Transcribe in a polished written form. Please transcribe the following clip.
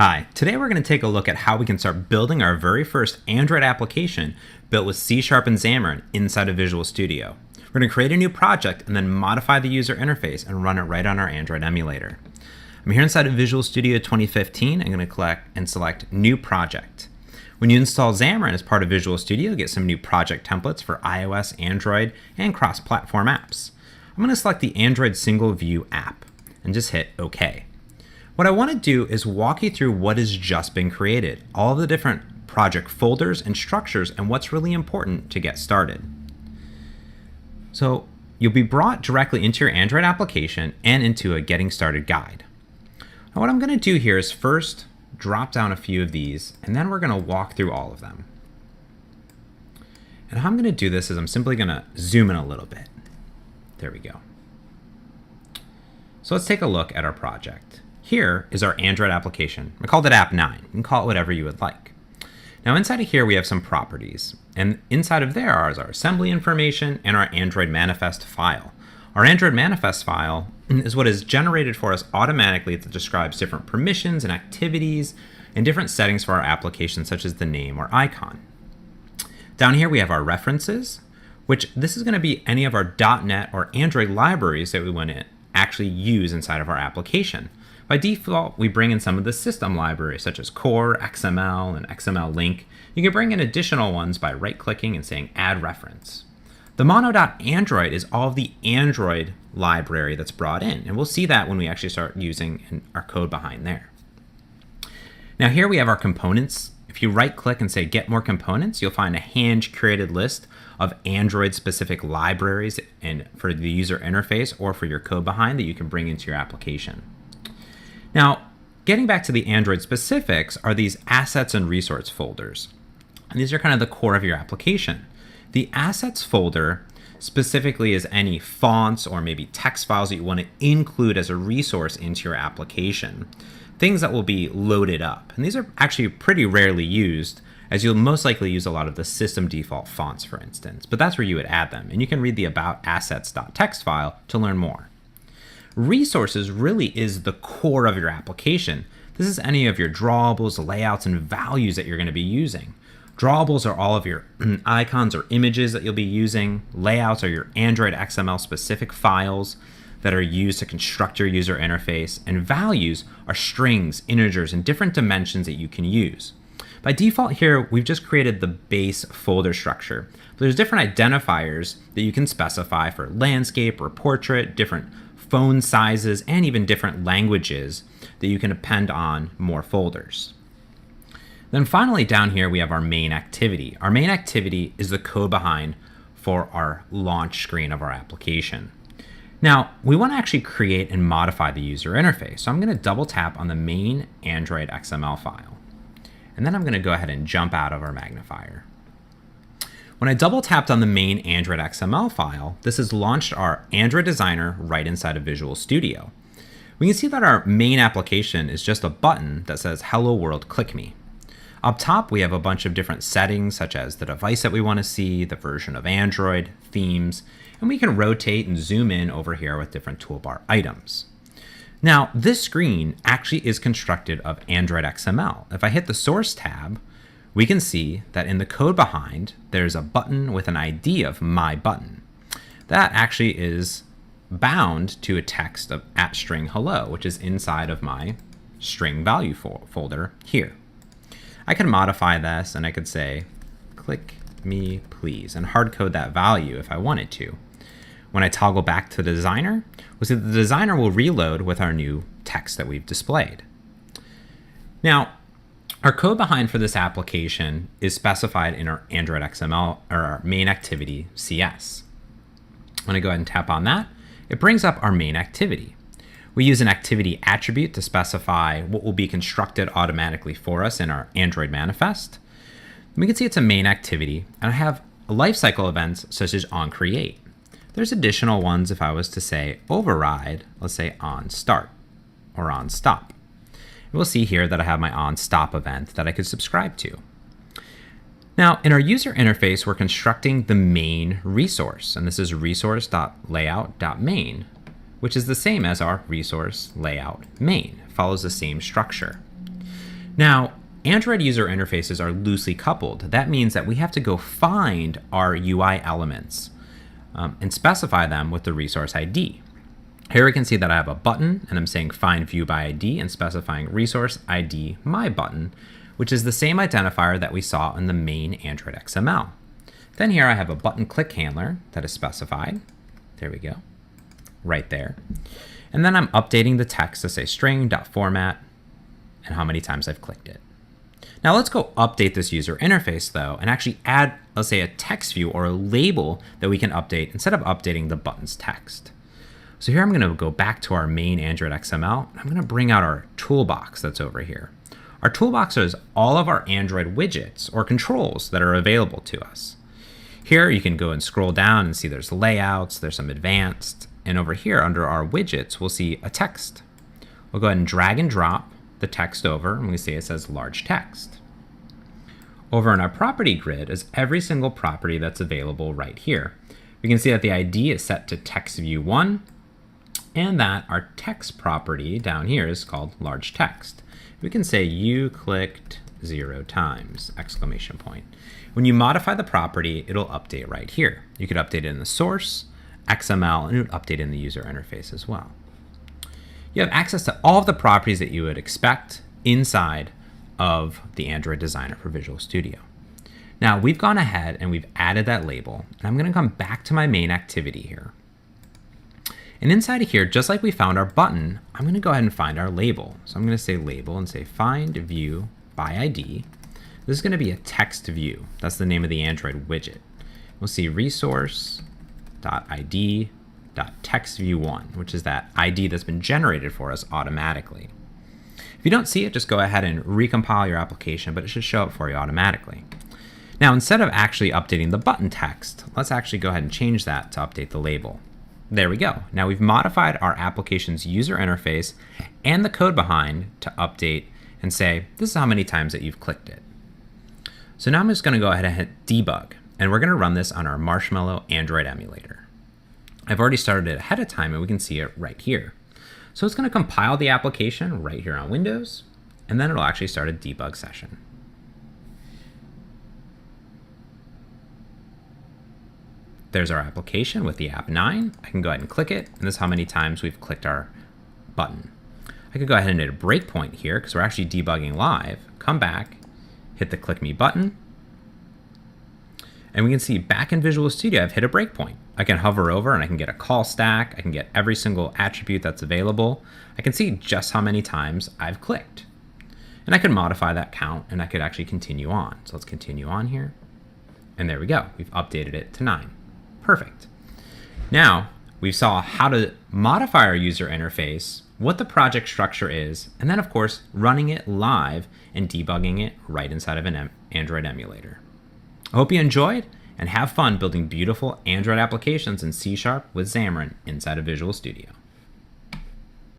Hi, today we're going to take a look at how we can start building our very first Android application built with C# and Xamarin inside of Visual Studio. We're going to create a new project and then modify the user interface and run it right on our Android emulator. I'm here inside of Visual Studio 2015. I'm going to click and select New Project. When you install Xamarin as part of Visual Studio, you get some new project templates for iOS, Android, and cross-platform apps. I'm going to select the Android Single View app and just hit OK. What I want to do is walk you through what has just been created, all of the different project folders and structures, and what's really important to get started. So you'll be brought directly into your Android application and into a Getting Started guide. Now what I'm going to do here is first drop down a few of these, and then we're going to walk through all of them. And how I'm going to do this is I'm simply going to zoom in a little bit. There we go. So let's take a look at our project. Here is our Android application. I called it App 9. You can call it whatever you would like. Now inside of here we have some properties, and inside of there is our assembly information and our Android manifest file. Our Android manifest file is what is generated for us automatically that describes different permissions and activities and different settings for our application, such as the name or icon. Down here we have our references, which this is going to be any of our .NET or Android libraries that we want to actually use inside of our application. By default, we bring in some of the system libraries such as Core, XML, and XML Link. You can bring in additional ones by right-clicking and saying Add Reference. The mono.android is all of the Android library that's brought in, and we'll see that when we actually start using our code behind there. Now here we have our components. If you right-click and say Get More Components, you'll find a hand-created list of Android-specific libraries and for the user interface or for your code behind that you can bring into your application. Now, getting back to the Android specifics are these assets and resource folders. And these are kind of the core of your application. The assets folder specifically is any fonts or maybe text files that you want to include as a resource into your application. Things that will be loaded up. And these are actually pretty rarely used, as you'll most likely use a lot of the system default fonts, for instance. But that's where you would add them. And you can read the about assets.txt file to learn more. Resources really is the core of your application. This is any of your drawables, layouts, and values that you're going to be using. Drawables are all of your icons or images that you'll be using. Layouts are your Android XML specific files that are used to construct your user interface. And values are strings, integers, and different dimensions that you can use. By default here, we've just created the base folder structure. There's different identifiers that you can specify for landscape or portrait, different phone sizes, and even different languages that you can append on more folders. Then finally down here we have our main activity. Our main activity is the code behind for our launch screen of our application. Now we want to actually create and modify the user interface. So I'm going to double tap on the main Android XML file. And then I'm going to go ahead and jump out of our magnifier. When I double tapped on the main Android XML file, this has launched our Android designer right inside of Visual Studio. We can see that our main application is just a button that says Hello World, click me. Up top, we have a bunch of different settings such as the device that we want to see, the version of Android, themes, and we can rotate and zoom in over here with different toolbar items. Now, this screen actually is constructed of Android XML. If I hit the Source tab, we can see that in the code behind, there's a button with an ID of My Button. That actually is bound to a text of @string_hello, which is inside of my string value folder here. I can modify this and I could say, click me please, and hard code that value if I wanted to. When I toggle back to the designer, we'll see that the designer will reload with our new text that we've displayed. Now, our code behind for this application is specified in our Android XML or our main activity CS. When I go ahead and tap on that, it brings up our main activity. We use an activity attribute to specify what will be constructed automatically for us in our Android manifest. We can see it's a main activity, and I have lifecycle events such as onCreate. There's additional ones if I was to say override, let's say onStart or onStop. We'll see here that I have my onStop event that I could subscribe to. Now, in our user interface, we're constructing the main resource, and this is resource.layout.main, which is the same as our resource layout main. It follows the same structure. Now, Android user interfaces are loosely coupled. That means that we have to go find our UI elements and specify them with the resource ID. Here we can see that I have a button and I'm saying find view by ID and specifying resource ID my button, which is the same identifier that we saw in the main Android XML. Then here I have a button click handler that is specified. There we go, right there. And then I'm updating the text to say string.format and how many times I've clicked it. Now let's go update this user interface though and actually add, let's say, a text view or a label that we can update instead of updating the button's text. So here I'm going to go back to our main Android XML. I'm going to bring out our toolbox that's over here. Our toolbox is all of our Android widgets or controls that are available to us. Here you can go and scroll down and see there's layouts, there's some advanced, and over here under our widgets, we'll see a text. We'll go ahead and drag and drop the text over, and we see it says large text. Over in our property grid is every single property that's available right here. We can see that the ID is set to text view 1, and that our text property down here is called large text. We can say you clicked 0 times, exclamation point. When you modify the property, it'll update right here. You could update it in the source, XML, and it would update in the user interface as well. You have access to all of the properties that you would expect inside of the Android Designer for Visual Studio. Now we've gone ahead and we've added that label, and I'm going to come back to my main activity here. And inside of here, just like we found our button, I'm going to go ahead and find our label. So I'm going to say label and say find view by ID. This is going to be a text view. That's the name of the Android widget. We'll see resource.id.textView1, which is that ID that's been generated for us automatically. If you don't see it, just go ahead and recompile your application, but it should show up for you automatically. Now, instead of actually updating the button text, let's actually go ahead and change that to update the label. There we go. Now we've modified our application's user interface and the code behind to update and say, this is how many times that you've clicked it. So now I'm just going to go ahead and hit debug, and we're going to run this on our Marshmallow Android emulator. I've already started it ahead of time, and we can see it right here. So it's going to compile the application right here on Windows, and then it'll actually start a debug session. There's our application with the app 9. I can go ahead and click it, and this is how many times we've clicked our button. I could go ahead and hit a breakpoint here because we're actually debugging live. Come back, hit the click me button, and we can see back in Visual Studio I've hit a breakpoint. I can hover over and I can get a call stack. I can get every single attribute that's available. I can see just how many times I've clicked. And I could modify that count and I could actually continue on. So let's continue on here. And there we go. We've updated it to 9. Perfect. Now we saw how to modify our user interface, what the project structure is, and then of course running it live and debugging it right inside of an Android emulator. I hope you enjoyed and have fun building beautiful Android applications in C# with Xamarin inside of Visual Studio.